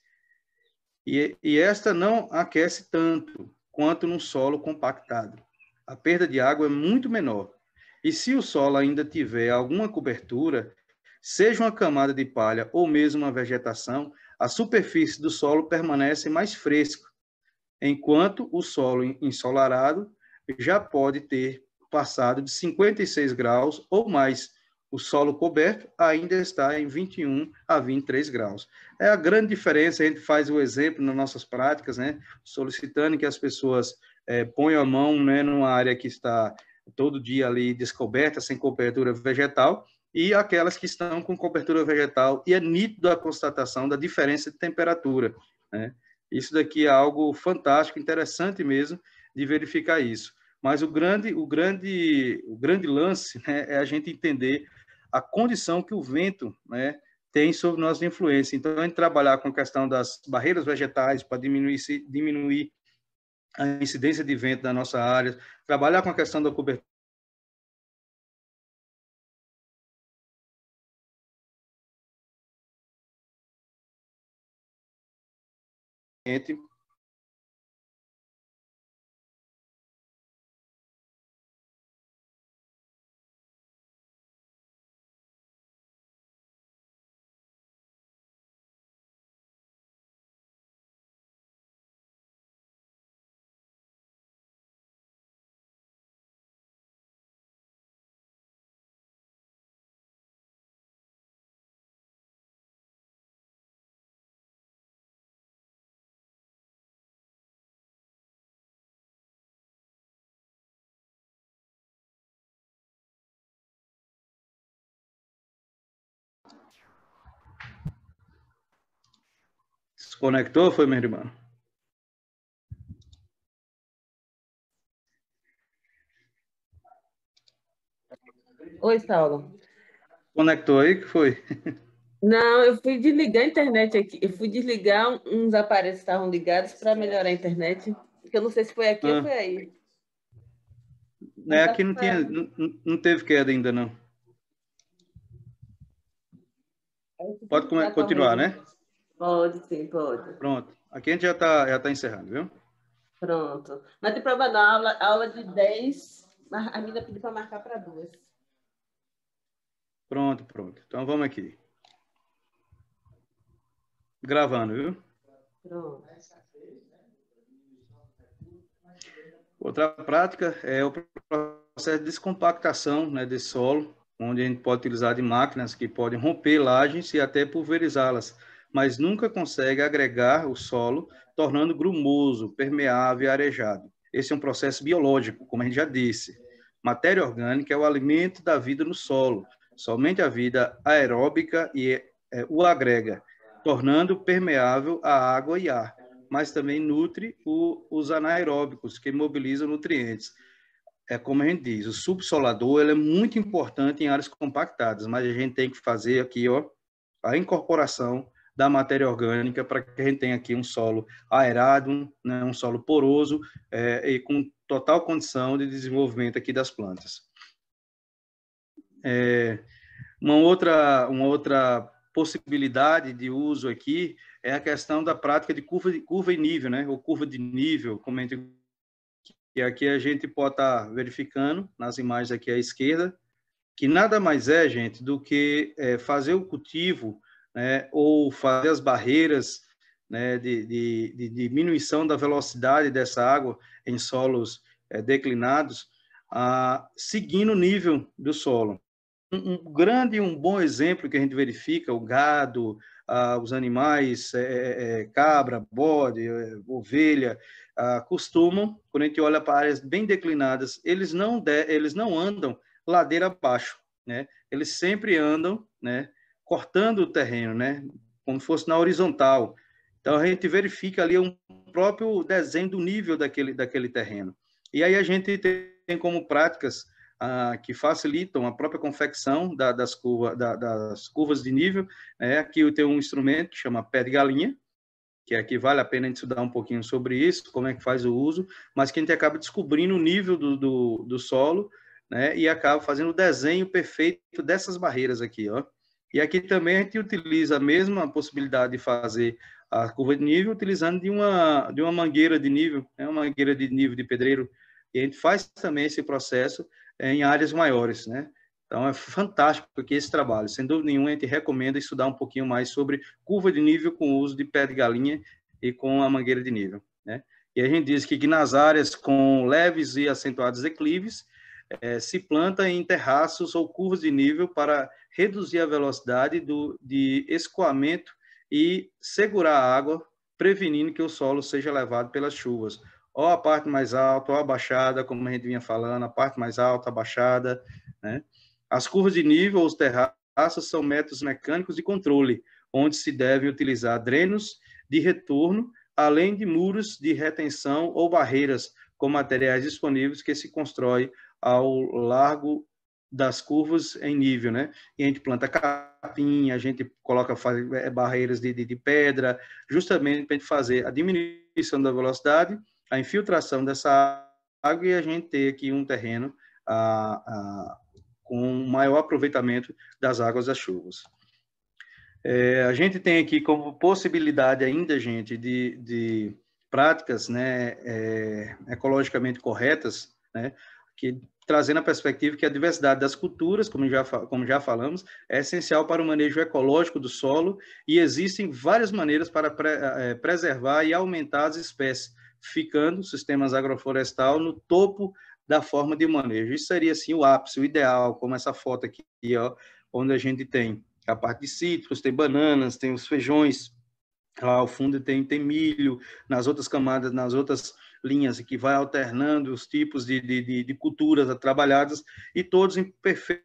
E esta não aquece tanto quanto num solo compactado. A perda de água é muito menor. E se o solo ainda tiver alguma cobertura, seja uma camada de palha ou mesmo uma vegetação, a superfície do solo permanece mais fresca, enquanto o solo ensolarado já pode ter passado de 56 graus ou mais. O solo coberto ainda está em 21 a 23 graus. É a grande diferença, a gente faz o exemplo nas nossas práticas, né, solicitando que as pessoas ponham a mão, né, numa área que está todo dia ali descoberta, sem cobertura vegetal, e aquelas que estão com cobertura vegetal, e é nítido a constatação da diferença de temperatura, né? Isso daqui é algo fantástico, interessante mesmo de verificar isso. Mas o grande lance, né, é a gente entender a condição que o vento, né, tem sobre nossa influência. Então, a gente trabalhar com a questão das barreiras vegetais para diminuir a incidência de vento da nossa área, trabalhar com a questão da cobertura Desconectou, foi, minha irmã? Oi, Saulo. Conectou aí, que foi? Não, eu fui desligar a internet aqui. Eu fui desligar uns aparelhos que estavam ligados para melhorar a internet. Porque eu não sei se foi aqui ou Ah, foi aí. Mas né, tá aqui tudo não tinha, certo. não teve queda ainda, não. Aí eu fui Pode desligar continuar, correndo. né? Pode, sim, pode. Pronto. Aqui a gente já tá encerrando, viu? Pronto. Não tem problema não. Aula de 10, a menina pediu para marcar para 2. Pronto, pronto. Então vamos aqui. Gravando, viu? Pronto. Outra prática é o processo de descompactação, né, desse solo, onde a gente pode utilizar de máquinas que podem romper lajes e até pulverizá-las, mas nunca consegue agregar o solo, tornando grumoso, permeável e arejado. Esse é um processo biológico, como a gente já disse. Matéria orgânica é o alimento da vida no solo. Somente a vida aeróbica o agrega, tornando permeável a água e ar, mas também nutre os anaeróbicos, que mobilizam nutrientes. É como a gente diz, o subsolador ele é muito importante em áreas compactadas, mas a gente tem que fazer aqui a incorporação da matéria orgânica para que a gente tenha aqui um solo aerado, né, um solo poroso e com total condição de desenvolvimento aqui das plantas. Uma outra possibilidade de uso aqui é a questão da prática de curva e nível, né? Ou curva de nível, como a gente, que aqui a gente pode estar verificando nas imagens aqui à esquerda, que nada mais é, gente, do que fazer o cultivo, né? Ou fazer as barreiras, né? De diminuição da velocidade dessa água em solos declinados, seguindo o nível do solo. Um bom exemplo que a gente verifica, o gado, os animais, cabra, bode, ovelha, costumam, quando a gente olha para áreas bem declinadas, eles não andam ladeira abaixo, né? Eles sempre andam, né, cortando o terreno, né, como se fosse na horizontal. Então, a gente verifica ali um próprio desenho do nível daquele terreno. E aí a gente tem como práticas que facilitam a própria confecção das curvas de nível. Aqui eu tenho um instrumento que chama pé de galinha, que aqui vale a pena a gente estudar um pouquinho sobre isso, como é que faz o uso, mas que a gente acaba descobrindo o nível do solo, né, e acaba fazendo o desenho perfeito dessas barreiras aqui, ó. E aqui também a gente utiliza a mesma possibilidade de fazer a curva de nível utilizando de uma mangueira de nível, uma mangueira de nível de pedreiro, e a gente faz também esse processo em áreas maiores, né? Então, é fantástico aqui esse trabalho. Sem dúvida nenhuma, a gente recomenda estudar um pouquinho mais sobre curva de nível com o uso de pé de galinha e com a mangueira de nível, né? E a gente diz que nas áreas com leves e acentuados declives, se planta em terraços ou curvas de nível para reduzir a velocidade de escoamento e segurar a água, prevenindo que o solo seja levado pelas chuvas. Ou a parte mais alta, ou a baixada, como a gente vinha falando, a parte mais alta, a baixada, né? As curvas de nível, os terraços, são métodos mecânicos de controle, onde se deve utilizar drenos de retorno, além de muros de retenção ou barreiras com materiais disponíveis que se constrói ao largo das curvas em nível, né? E a gente planta capim, a gente coloca barreiras de pedra, justamente para a gente fazer a diminuição da velocidade, a infiltração dessa água e a gente ter aqui um terreno com maior aproveitamento das águas das chuvas. A gente tem aqui como possibilidade ainda, gente, de práticas, né, ecologicamente corretas, né, que trazendo a perspectiva que a diversidade das culturas, como já falamos, é essencial para o manejo ecológico do solo e existem várias maneiras para preservar e aumentar as espécies, ficando o sistemas agroflorestal no topo da forma de manejo. Isso seria, assim, o ápice, o ideal, como essa foto aqui, ó, onde a gente tem a parte de cítricos, tem bananas, tem os feijões, lá ao fundo tem milho, nas outras camadas, nas outras linhas, que vai alternando os tipos de culturas trabalhadas, e todos em perfeita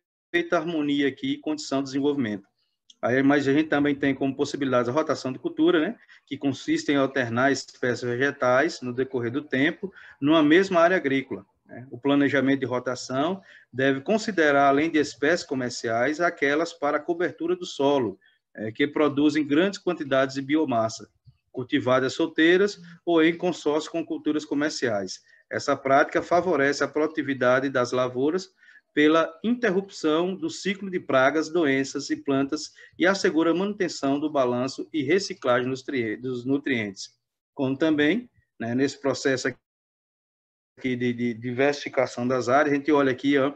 harmonia aqui, condição de desenvolvimento. Mas a gente também tem como possibilidade a rotação de cultura, né, que consiste em alternar espécies vegetais no decorrer do tempo numa mesma área agrícola. O planejamento de rotação deve considerar, além de espécies comerciais, aquelas para a cobertura do solo, que produzem grandes quantidades de biomassa, cultivadas solteiras ou em consórcio com culturas comerciais. Essa prática favorece a produtividade das lavouras pela interrupção do ciclo de pragas, doenças e plantas e assegura a manutenção do balanço e reciclagem dos nutrientes. Como também, né, nesse processo aqui de diversificação das áreas, a gente olha aqui, ó,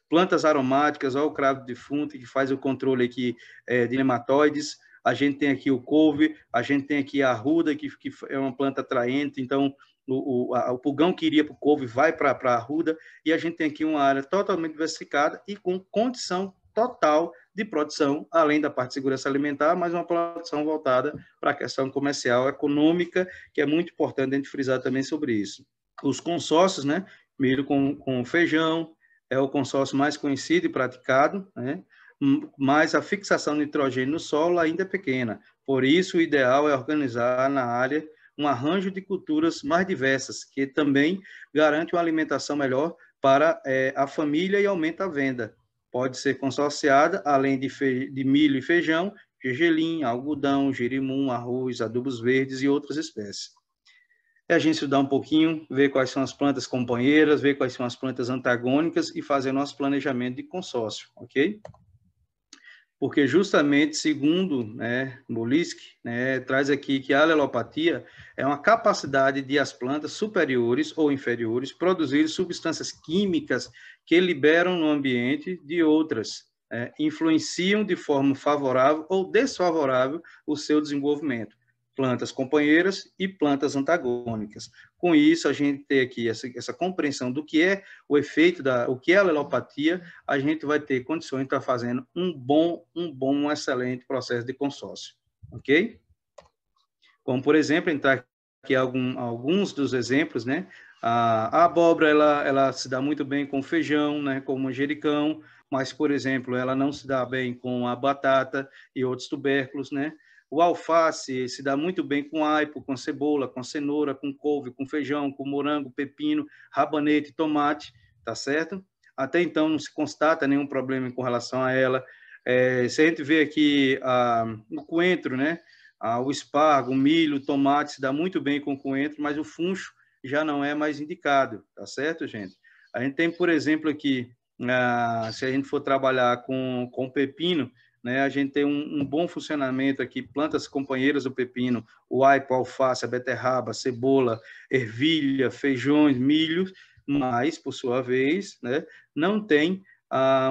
plantas aromáticas, ó, o cravo defunto, que faz o controle aqui de nematóides. A gente tem aqui o couve, a gente tem aqui a arruda, que é uma planta atraente, então o pulgão que iria para o couve vai para a arruda, e a gente tem aqui uma área totalmente diversificada e com condição total de produção, além da parte de segurança alimentar, mas uma produção voltada para a questão comercial, econômica, que é muito importante a gente frisar também sobre isso. Os consórcios, né, milho com feijão, é o consórcio mais conhecido e praticado, né, mas a fixação de nitrogênio no solo ainda é pequena. Por isso, o ideal é organizar na área um arranjo de culturas mais diversas, que também garante uma alimentação melhor para a família e aumenta a venda. Pode ser consorciada, além de milho e feijão, gergelim, algodão, jerimum, arroz, adubos verdes e outras espécies. É a gente estudar um pouquinho, ver quais são as plantas companheiras, ver quais são as plantas antagônicas e fazer nosso planejamento de consórcio, ok? Porque justamente, segundo, né, Bolisky, né, traz aqui que a alelopatia é uma capacidade de as plantas superiores ou inferiores produzirem substâncias químicas que liberam no ambiente de outras, influenciam de forma favorável ou desfavorável o seu desenvolvimento. Plantas companheiras e plantas antagônicas. Com isso, a gente tem aqui essa compreensão do que é o efeito, o que é a alelopatia, a gente vai ter condições de estar fazendo um excelente processo de consórcio, ok? Como, por exemplo, entrar aqui alguns dos exemplos, né? A abóbora, ela se dá muito bem com feijão, né? Com manjericão, mas, por exemplo, ela não se dá bem com a batata e outros tubérculos, né? O alface se dá muito bem com aipo, com cebola, com cenoura, com couve, com feijão, com morango, pepino, rabanete, tomate, tá certo? Até então não se constata nenhum problema com relação a ela. Se a gente vê aqui o coentro, né? O espargo, o milho, o tomate se dá muito bem com o coentro, mas o funcho já não é mais indicado, tá certo, gente? A gente tem, por exemplo, aqui, se a gente for trabalhar com pepino, né, a gente tem um bom funcionamento aqui, plantas companheiras do pepino, o aipo, a alface, a beterraba, a cebola, ervilha, feijões, milho, mas, por sua vez, né, não tem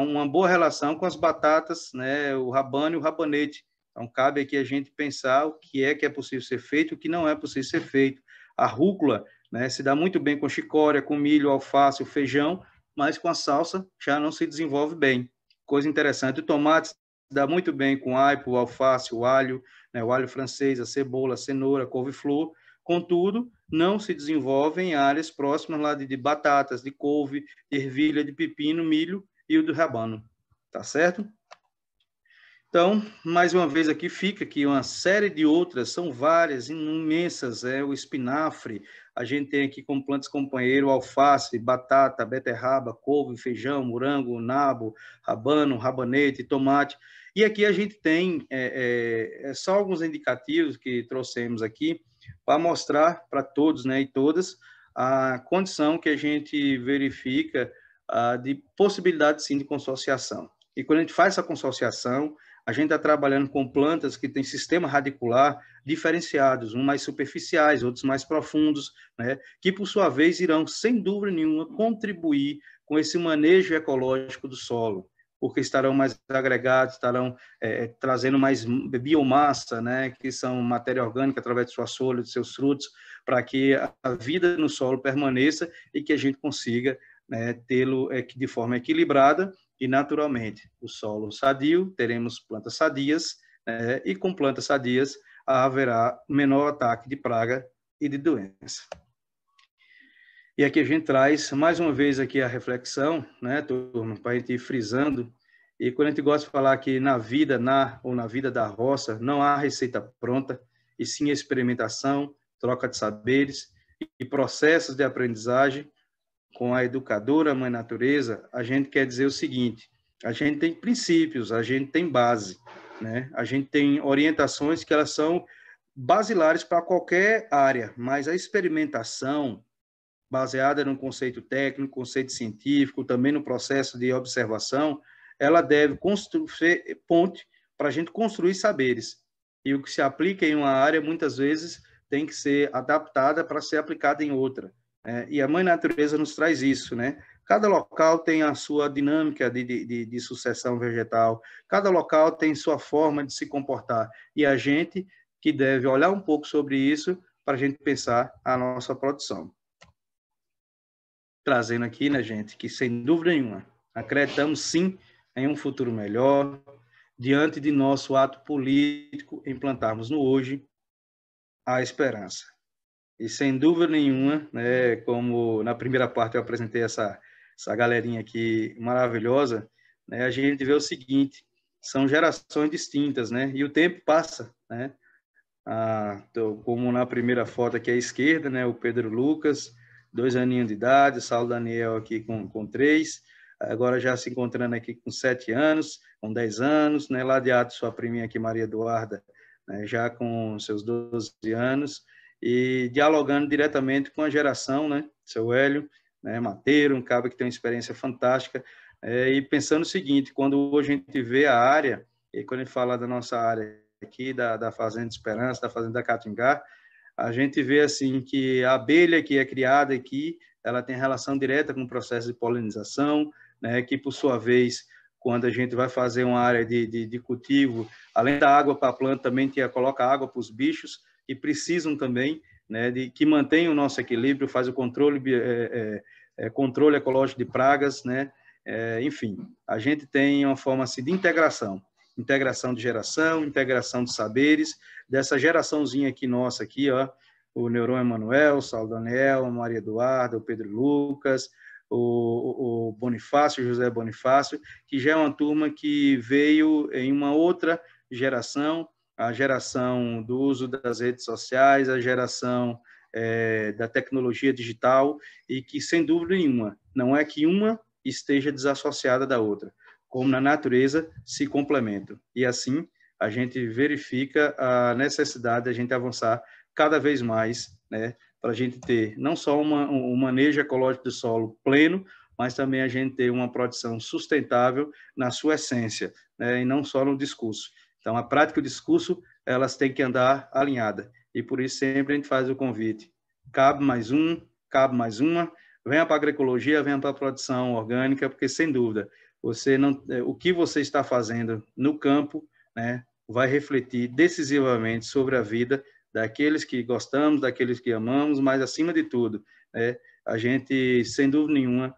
uma boa relação com as batatas, né, o rabano e o rabanete. Então, cabe aqui a gente pensar o que é possível ser feito e o que não é possível ser feito. A rúcula, né, se dá muito bem com chicória, com milho, alface, o feijão, mas com a salsa já não se desenvolve bem. Coisa interessante, o tomate dá muito bem com aipo, o alface, o alho, né, o alho francês, a cebola, a cenoura, a couve-flor. Contudo, não se desenvolve em áreas próximas lá de batatas, de couve, de ervilha, de pepino, milho e o do rabano. Tá certo? Então, mais uma vez aqui fica aqui uma série de outras, são várias, imensas, o espinafre, a gente tem aqui como plantas companheiro alface, batata, beterraba, couve, feijão, morango, nabo, rabano, rabanete, tomate. E aqui a gente tem só alguns indicativos que trouxemos aqui para mostrar para todos, né, e todas a condição que a gente verifica de possibilidade, sim, de consorciação. E quando a gente faz essa consorciação, a gente está trabalhando com plantas que têm sistema radicular diferenciados, uns mais superficiais, outros mais profundos, né, que, por sua vez, irão, sem dúvida nenhuma, contribuir com esse manejo ecológico do solo, porque estarão mais agregados, estarão trazendo mais biomassa, né, que são matéria orgânica através de suas folhas, de seus frutos, para que a vida no solo permaneça e que a gente consiga, né, tê-lo de forma equilibrada e naturalmente. O solo sadio, teremos plantas sadias, né, e com plantas sadias haverá menor ataque de praga e de doença. E aqui a gente traz, mais uma vez, aqui a reflexão, né, turma, para a gente ir frisando E quando a gente gosta de falar que na vida da roça não há receita pronta, e sim experimentação, troca de saberes e processos de aprendizagem com a educadora Mãe Natureza, a gente quer dizer o seguinte: a gente tem princípios, a gente tem base, né? A gente tem orientações que elas são basilares para qualquer área, mas a experimentação baseada no conceito técnico, conceito científico, também no processo de observação, ela deve construir ponte para a gente construir saberes. E o que se aplica em uma área, muitas vezes, tem que ser adaptada para ser aplicada em outra. E a Mãe Natureza nos traz isso, né? Cada local tem a sua dinâmica de sucessão vegetal, cada local tem sua forma de se comportar, e a gente que deve olhar um pouco sobre isso para a gente pensar a nossa produção. Trazendo aqui, né, gente, que sem dúvida nenhuma, acreditamos sim em um futuro melhor, diante de nosso ato político, implantarmos no hoje a esperança. E sem dúvida nenhuma, né, como na primeira parte eu apresentei essa galerinha aqui maravilhosa, né, a gente vê o seguinte: são gerações distintas, né, e o tempo passa, né. Como na primeira foto aqui à esquerda, né, o Pedro Lucas, 2 aninhos de idade, o Saulo Daniel aqui com 3, agora já se encontrando aqui com 7 anos, com 10 anos, né, ladeado sua priminha aqui, Maria Eduarda, né, já com seus 12 anos, e dialogando diretamente com a geração, né, seu Hélio, né, mateiro, um cara que tem uma experiência fantástica, e pensando o seguinte: quando hoje a gente vê a área, e quando a gente fala da nossa área aqui, da Fazenda Esperança, da Fazenda Catingá, a gente vê assim que a abelha que é criada aqui, ela tem relação direta com o processo de polinização, né, que por sua vez, quando a gente vai fazer uma área de cultivo, além da água para a planta, também coloca água para os bichos, que precisam também, né, que mantenham o nosso equilíbrio, faz o controle ecológico de pragas, né, enfim, a gente tem uma forma assim, de integração de geração, integração de saberes, dessa geraçãozinha aqui nossa aqui, ó, o Neuron Emanuel, o Saulo Daniel, a Maria Eduarda, o Pedro Lucas, o Bonifácio, José Bonifácio, que já é uma turma que veio em uma outra geração, a geração do uso das redes sociais, a geração da tecnologia digital, e que, sem dúvida nenhuma, não é que uma esteja desassociada da outra, como na natureza se complementam. E assim a gente verifica a necessidade de a gente avançar cada vez mais, né, para a gente ter não só um manejo ecológico do solo pleno, mas também a gente ter uma produção sustentável na sua essência, né, e não só no discurso. Então, a prática e o discurso, elas têm que andar alinhadas. E por isso sempre a gente faz o convite. Cabe mais um, cabe mais uma, venha para a agroecologia, venha para a produção orgânica, porque, sem dúvida, o que você está fazendo no campo, né, vai refletir decisivamente sobre a vida daqueles que gostamos, daqueles que amamos, mas, acima de tudo, né, a gente, sem dúvida nenhuma,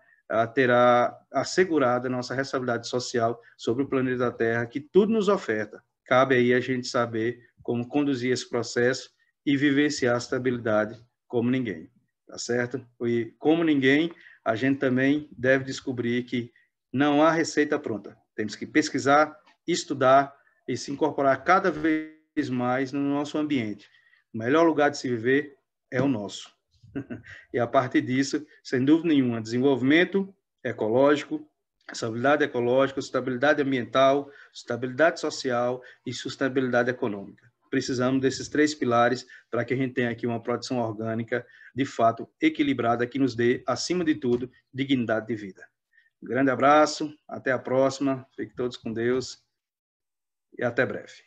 terá assegurada a nossa responsabilidade social sobre o planeta Terra, que tudo nos oferta. Cabe aí a gente saber como conduzir esse processo e vivenciar a estabilidade como ninguém, tá certo? E como ninguém, a gente também deve descobrir que não há receita pronta. Temos que pesquisar, estudar e se incorporar cada vez mais no nosso ambiente. O melhor lugar de se viver é o nosso. E a partir disso, sem dúvida nenhuma, desenvolvimento ecológico, estabilidade ecológica, estabilidade ambiental, estabilidade social e sustentabilidade econômica. Precisamos desses 3 pilares para que a gente tenha aqui uma produção orgânica, de fato, equilibrada, que nos dê, acima de tudo, dignidade de vida. Um grande abraço, até a próxima, fiquem todos com Deus e até breve.